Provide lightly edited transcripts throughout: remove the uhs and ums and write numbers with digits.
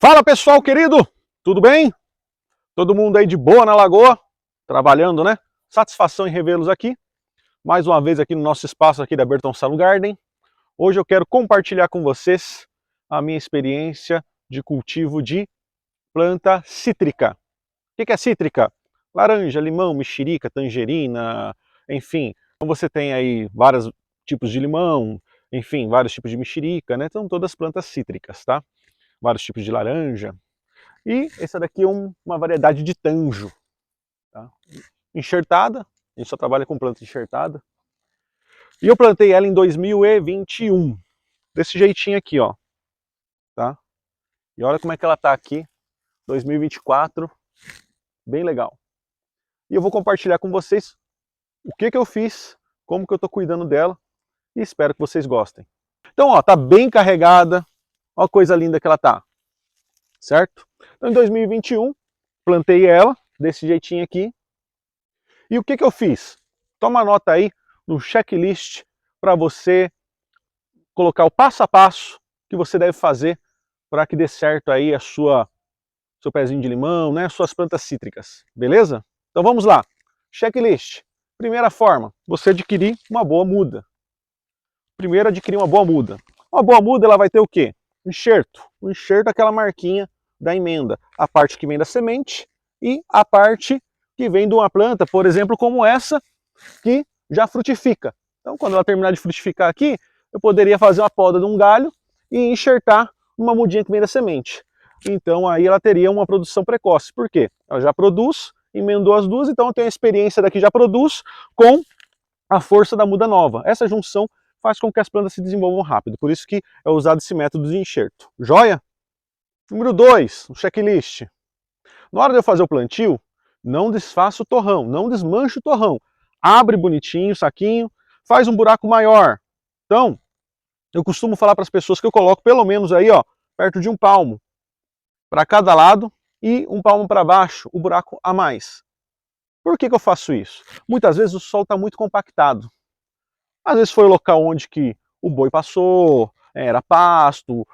Fala pessoal querido, tudo bem? Todo mundo aí de boa na lagoa? Trabalhando, né? Satisfação em revê-los aqui, mais uma vez aqui no nosso espaço aqui da Bertonsalo Garden. Hoje eu quero compartilhar com vocês a minha experiência de cultivo de planta cítrica. O que é cítrica? Laranja, limão, mexerica, tangerina, enfim. Então você tem aí vários tipos de limão, enfim, vários tipos de mexerica, né? São todas plantas cítricas, tá? Vários tipos de laranja. E essa daqui é uma variedade de tanjo, tá? Enxertada, a gente só trabalha com planta enxertada. E eu plantei ela em 2021, desse jeitinho aqui, ó. Tá? E olha como é que ela tá aqui, 2024, bem legal. E eu vou compartilhar com vocês o que eu fiz, como que eu tô cuidando dela, e espero que vocês gostem. Então, ó, tá bem carregada, olha a coisa linda que ela tá, certo? Então, em 2021, plantei ela desse jeitinho aqui. E o que eu fiz? Toma nota aí no checklist para você colocar o passo a passo que você deve fazer para que dê certo aí seu pezinho de limão, né, suas plantas cítricas, beleza? Então vamos lá. Checklist. Primeira forma, você adquirir uma boa muda. Primeiro adquirir uma boa muda. Uma boa muda ela vai ter o quê? Enxerto. O enxerto é aquela marquinha da emenda, a parte que vem da semente e a parte que vem de uma planta, por exemplo, como essa, que já frutifica. Então, quando ela terminar de frutificar aqui, eu poderia fazer uma poda de um galho e enxertar uma mudinha que vem da semente. Então, aí ela teria uma produção precoce. Por quê? Ela já produz, emendou as duas, então eu tenho a experiência daqui já produz com a força da muda nova. Essa junção faz com que as plantas se desenvolvam rápido. Por isso que é usado esse método de enxerto. Joia? Número 2, o checklist. Na hora de eu fazer o plantio, não desfaça o torrão, não desmanche o torrão. Abre bonitinho o saquinho, faz um buraco maior. Então, eu costumo falar para as pessoas que eu coloco pelo menos aí, ó, perto de um palmo para cada lado e um palmo para baixo, o buraco a mais. Por que eu faço isso? Muitas vezes o solo está muito compactado. Às vezes foi o local onde que o boi passou, era pasto,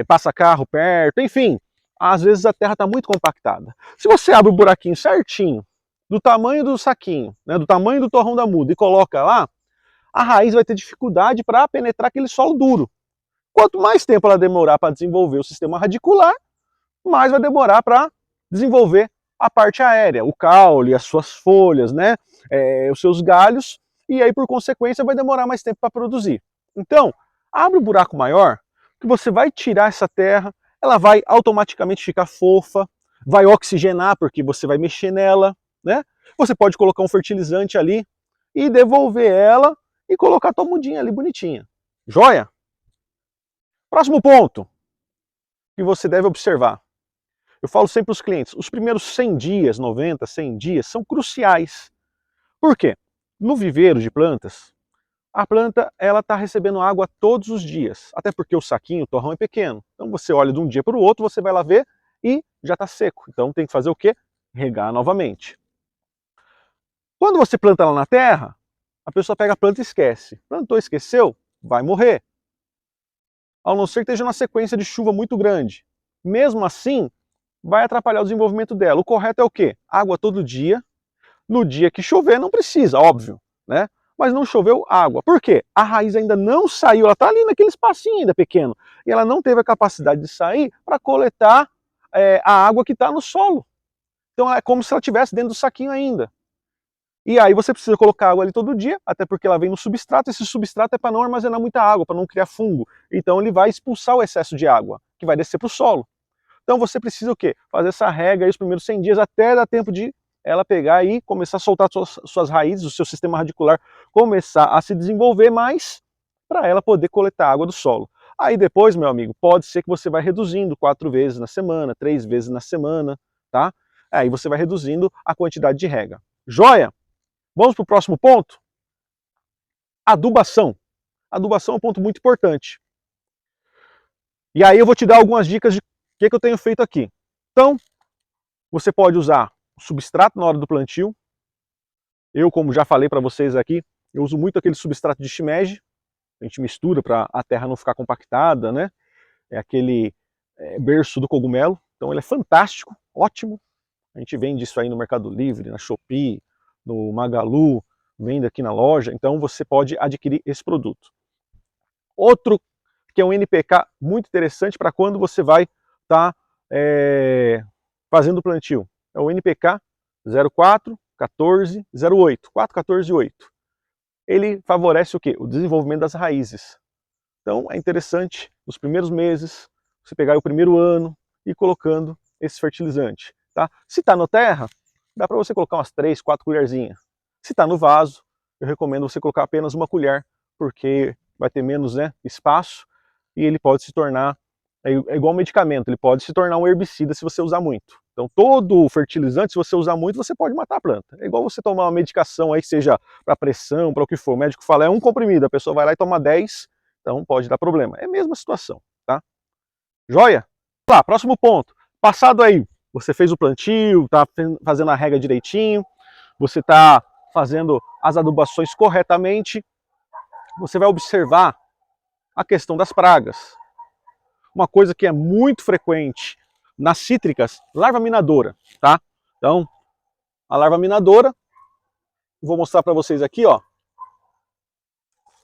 passa carro perto, enfim. Às vezes a terra está muito compactada. Se você abre o buraquinho certinho, do tamanho do saquinho, né, do tamanho do torrão da muda e coloca lá, a raiz vai ter dificuldade para penetrar aquele solo duro. Quanto mais tempo ela demorar para desenvolver o sistema radicular, mais vai demorar para desenvolver a parte aérea, o caule, as suas folhas, né, os seus galhos, e aí por consequência vai demorar mais tempo para produzir. Então, abre um buraco maior, que você vai tirar essa terra, ela vai automaticamente ficar fofa, vai oxigenar porque você vai mexer nela, né? Você pode colocar um fertilizante ali e devolver ela e colocar a tua mudinha ali bonitinha. Joia? Próximo ponto que você deve observar. Eu falo sempre para os clientes, os primeiros 100 dias, 90, 100 dias, são cruciais. Por quê? No viveiro de plantas, a planta ela está recebendo água todos os dias, até porque o saquinho, o torrão é pequeno. Então você olha de um dia para o outro, você vai lá ver e já está seco. Então tem que fazer o quê? Regar novamente. Quando você planta ela na terra, a pessoa pega a planta e esquece. Plantou, esqueceu, vai morrer. Ao não ser que esteja uma sequência de chuva muito grande. Mesmo assim, vai atrapalhar o desenvolvimento dela. O correto é o quê? Água todo dia. No dia que chover, não precisa, óbvio, né? Mas não choveu água. Por quê? A raiz ainda não saiu, ela está ali naquele espacinho ainda pequeno. E ela não teve a capacidade de sair para coletar a água que está no solo. Então é como se ela estivesse dentro do saquinho ainda. E aí você precisa colocar água ali todo dia, até porque ela vem no substrato. Esse substrato é para não armazenar muita água, para não criar fungo. Então ele vai expulsar o excesso de água, que vai descer para o solo. Então você precisa o quê? Fazer essa rega aí os primeiros 100 dias até dar tempo de ela pegar e começar a soltar suas raízes, o seu sistema radicular começar a se desenvolver mais para ela poder coletar água do solo. Aí depois, meu amigo, pode ser que você vai reduzindo 4 vezes na semana, 3 vezes na semana, tá? Aí você vai reduzindo a quantidade de rega. Joia? Vamos para o próximo ponto? Adubação. Adubação é um ponto muito importante. E aí eu vou te dar algumas dicas de o que eu tenho feito aqui. Então, você pode usar o substrato na hora do plantio. Eu, como já falei para vocês aqui, eu uso muito aquele substrato de shimeji. A gente mistura para a terra não ficar compactada, né? É aquele berço do cogumelo, então ele é fantástico, ótimo. A gente vende isso aí no Mercado Livre, na Shopee, no Magalu, vende aqui na loja, então você pode adquirir esse produto. Outro que é um NPK muito interessante para quando você vai estar fazendo o plantio. É o NPK 041408, 4148. Ele favorece o quê? O desenvolvimento das raízes. Então é interessante, nos primeiros meses, você pegar o primeiro ano e ir colocando esse fertilizante. Tá? Se está na terra, dá para você colocar umas 3, 4 colherzinhas. Se está no vaso, eu recomendo você colocar apenas uma colher, porque vai ter menos, né, espaço e ele pode se tornar, é igual um medicamento, ele pode se tornar um herbicida se você usar muito. Então todo fertilizante, se você usar muito, você pode matar a planta. É igual você tomar uma medicação aí, seja para pressão, para o que for. O médico fala, é um comprimido, a pessoa vai lá e toma 10, então pode dar problema. É a mesma situação, tá? Joia? Tá, próximo ponto. Passado aí, você fez o plantio, tá fazendo a rega direitinho, você tá fazendo as adubações corretamente, você vai observar a questão das pragas. Uma coisa que é muito frequente nas cítricas, larva minadora, tá? Então, a larva minadora, vou mostrar para vocês aqui, ó.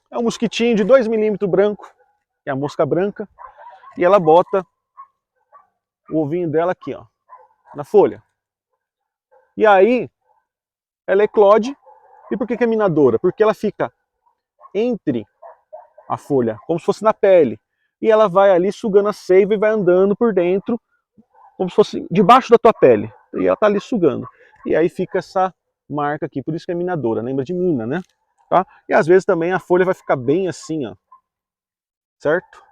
É um mosquitinho de 2 milímetros branco, é a mosca branca, e ela bota o ovinho dela aqui, ó, na folha. E aí, ela eclode. E por que é minadora? Porque ela fica entre a folha, como se fosse na pele. E ela vai ali sugando a seiva e vai andando por dentro, como se fosse debaixo da tua pele. E ela tá ali sugando. E aí fica essa marca aqui, por isso que é minadora, lembra de mina, né? Tá? E às vezes também a folha vai ficar bem assim, ó. Certo?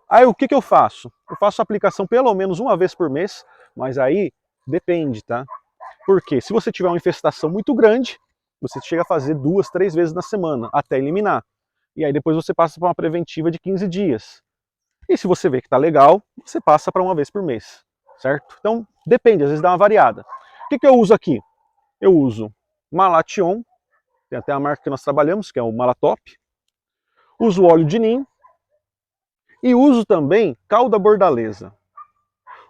Aí o que eu faço? Eu faço a aplicação pelo menos uma vez por mês, mas aí depende, tá? Porque se você tiver uma infestação muito grande, você chega a fazer 2, 3 vezes na semana, até eliminar. E aí depois você passa para uma preventiva de 15 dias. E se você vê que está legal, você passa para uma vez por mês, certo? Então depende, às vezes dá uma variada. O que eu uso aqui? Eu uso Malathion, tem até a marca que nós trabalhamos, que é o Malatop. Uso óleo de nim e uso também calda bordaleza.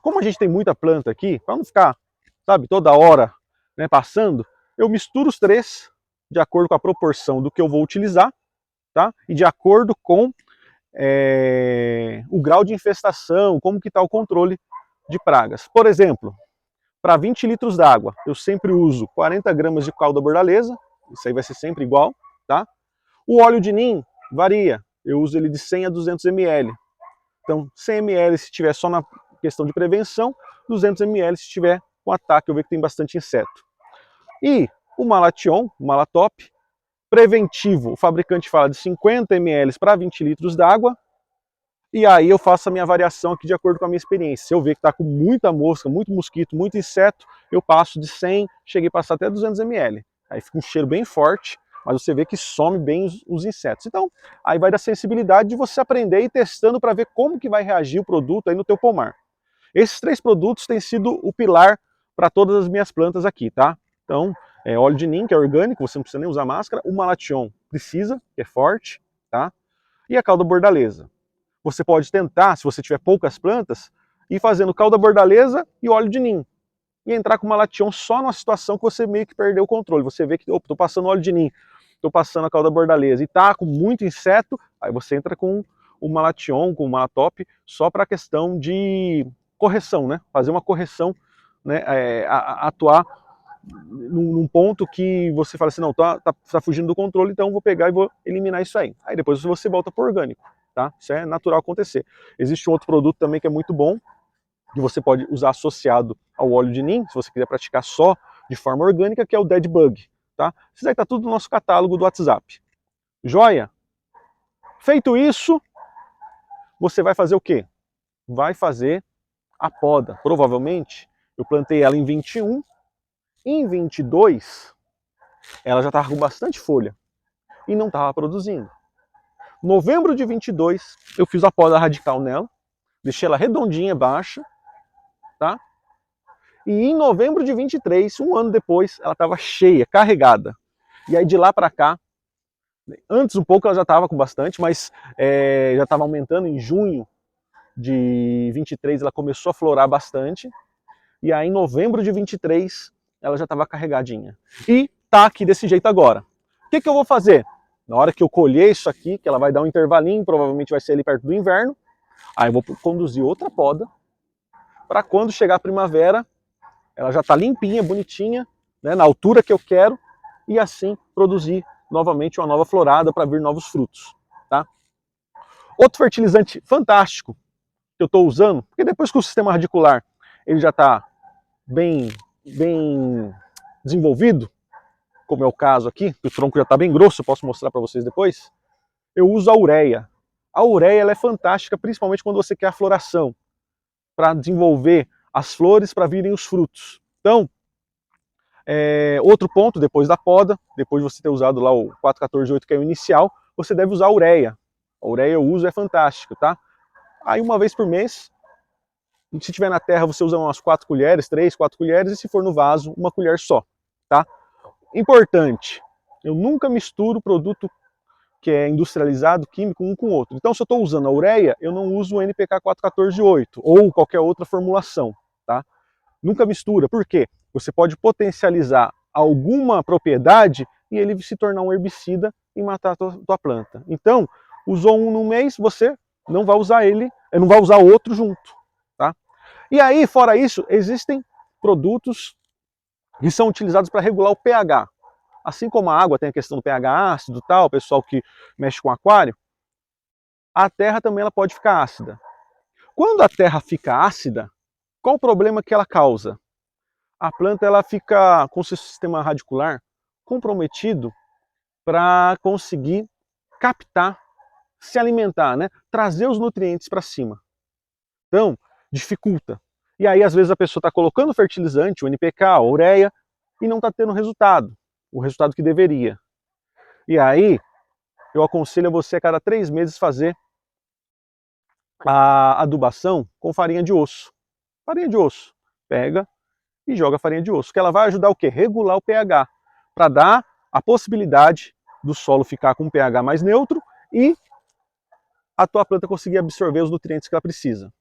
Como a gente tem muita planta aqui, para não ficar, sabe, toda hora, né, passando, eu misturo os três de acordo com a proporção do que eu vou utilizar, tá? E de acordo com o grau de infestação, como que está o controle de pragas. Por exemplo, para 20 litros d'água, eu sempre uso 40 gramas de calda bordaleza, isso aí vai ser sempre igual, tá? O óleo de nim varia, eu uso ele de 100 a 200 ml. Então, 100 ml se tiver só na questão de prevenção, 200 ml se tiver com ataque, eu vejo que tem bastante inseto. E o Malathion, o Malatop, preventivo, o fabricante fala de 50 ml para 20 litros d'água, e aí eu faço a minha variação aqui de acordo com a minha experiência. Se eu ver que está com muita mosca, muito mosquito, muito inseto, eu passo de 100, cheguei a passar até 200 ml. Aí fica um cheiro bem forte, mas você vê que some bem os insetos. Então, aí vai da sensibilidade de você aprender e ir testando para ver como que vai reagir o produto aí no teu pomar. Esses 3 produtos têm sido o pilar para todas as minhas plantas aqui, tá? Então, óleo de nim, que é orgânico, você não precisa nem usar máscara. O Malathion precisa, que é forte, tá? E a calda bordaleza. Você pode tentar, se você tiver poucas plantas, ir fazendo calda bordaleza e óleo de nim. E entrar com o Malathion só numa situação que você meio que perdeu o controle. Você vê que, opa, tô passando óleo de nim, tô passando a calda bordaleza e tá com muito inseto, aí você entra com o Malathion, com o Malatop, só para a questão de correção, né? Fazer uma correção, né? Atuar num ponto que você fala assim, não, tá fugindo do controle, então vou pegar e vou eliminar isso aí. Aí depois você volta para o orgânico, tá? Isso é natural acontecer. Existe um outro produto também que é muito bom, que você pode usar associado ao óleo de nim, se você quiser praticar só de forma orgânica, que é o Dead Bug, tá? Isso aí tá tudo no nosso catálogo do WhatsApp. Joia? Feito isso, você vai fazer o quê? Vai fazer a poda. Provavelmente, eu plantei ela em 21, em 22, ela já estava com bastante folha e não estava produzindo. Novembro de 22, eu fiz a poda radical nela, deixei ela redondinha, baixa, tá? E em novembro de 23, um ano depois, ela estava cheia, carregada. E aí de lá para cá, antes um pouco ela já estava com bastante, mas já estava aumentando em junho. de 23 ela começou a florar bastante, e aí em novembro de 23 ela já estava carregadinha. E tá aqui desse jeito agora. O que eu vou fazer? Na hora que eu colher isso aqui, que ela vai dar um intervalinho, provavelmente vai ser ali perto do inverno, aí eu vou conduzir outra poda, para quando chegar a primavera, ela já está limpinha, bonitinha, né, na altura que eu quero, e assim produzir novamente uma nova florada para vir novos frutos. Tá? Outro fertilizante fantástico que eu estou usando, porque depois que o sistema radicular ele já está bem desenvolvido, como é o caso aqui, que o tronco já está bem grosso, eu posso mostrar para vocês depois, eu uso a ureia. A ureia ela é fantástica, principalmente quando você quer a floração, para desenvolver as flores para virem os frutos. Então, outro ponto, depois da poda, depois de você ter usado lá o 414-8, que é o inicial, você deve usar a ureia. A ureia eu uso, é fantástica, tá? Aí uma vez por mês, se tiver na terra você usa umas 4 colheres, 3, 4 colheres, e se for no vaso, uma colher só, tá? Importante, eu nunca misturo produto que é industrializado, químico, um com o outro. Então se eu estou usando a ureia, eu não uso o NPK 414-8 ou qualquer outra formulação, tá? Nunca mistura, por quê? Você pode potencializar alguma propriedade e ele se tornar um herbicida e matar a tua planta. Então, usou um no mês, você não vai usar ele, não vai usar outro junto, tá? E aí, fora isso, existem produtos que são utilizados para regular o pH. Assim como a água tem a questão do pH ácido e tal, o pessoal que mexe com aquário, a terra também ela pode ficar ácida. Quando a terra fica ácida, qual o problema que ela causa? A planta ela fica com o seu sistema radicular comprometido para conseguir captar, se alimentar, né? Trazer os nutrientes para cima. Então, dificulta. E aí, às vezes, a pessoa está colocando fertilizante, o NPK, a ureia, e não está tendo resultado, o resultado que deveria. E aí, eu aconselho a você a cada 3 meses fazer a adubação com farinha de osso. Farinha de osso. Pega e joga farinha de osso, que ela vai ajudar o quê? Regular o pH, para dar a possibilidade do solo ficar com um pH mais neutro e a tua planta conseguir absorver os nutrientes que ela precisa.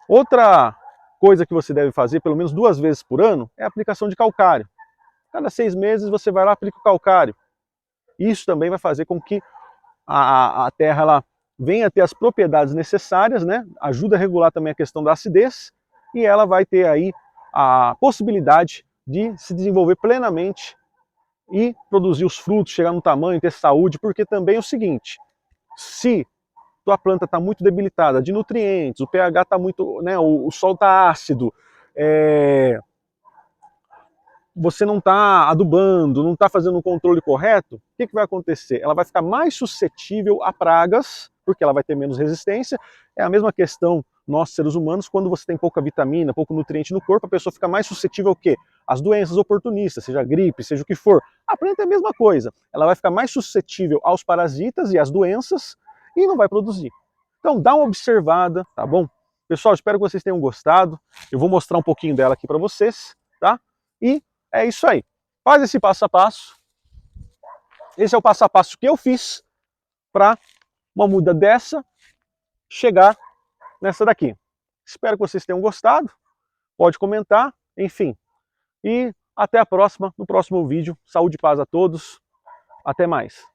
Outra coisa que você deve fazer, pelo menos 2 vezes por ano, é a aplicação de calcário. Cada 6 meses você vai lá e aplica o calcário. Isso também vai fazer com que a terra ela venha a ter as propriedades necessárias, né? Ajuda a regular também a questão da acidez, e ela vai ter aí a possibilidade de se desenvolver plenamente e produzir os frutos, chegar no tamanho, ter saúde, porque também é o seguinte, se tua planta está muito debilitada de nutrientes, o pH está muito, né, o solo está ácido, você não está adubando, não está fazendo um controle correto, o que vai acontecer? Ela vai ficar mais suscetível a pragas, porque ela vai ter menos resistência. É a mesma questão nós, seres humanos, quando você tem pouca vitamina, pouco nutriente no corpo, a pessoa fica mais suscetível ao quê? Às doenças oportunistas, seja gripe, seja o que for. A planta é a mesma coisa, ela vai ficar mais suscetível aos parasitas e às doenças e não vai produzir. Então dá uma observada, tá bom? Pessoal, espero que vocês tenham gostado. Eu vou mostrar um pouquinho dela aqui para vocês, tá? E é isso aí. Faz esse passo a passo. Esse é o passo a passo que eu fiz para uma muda dessa chegar nessa daqui. Espero que vocês tenham gostado. Pode comentar, enfim. E até a próxima, no próximo vídeo. Saúde e paz a todos. Até mais.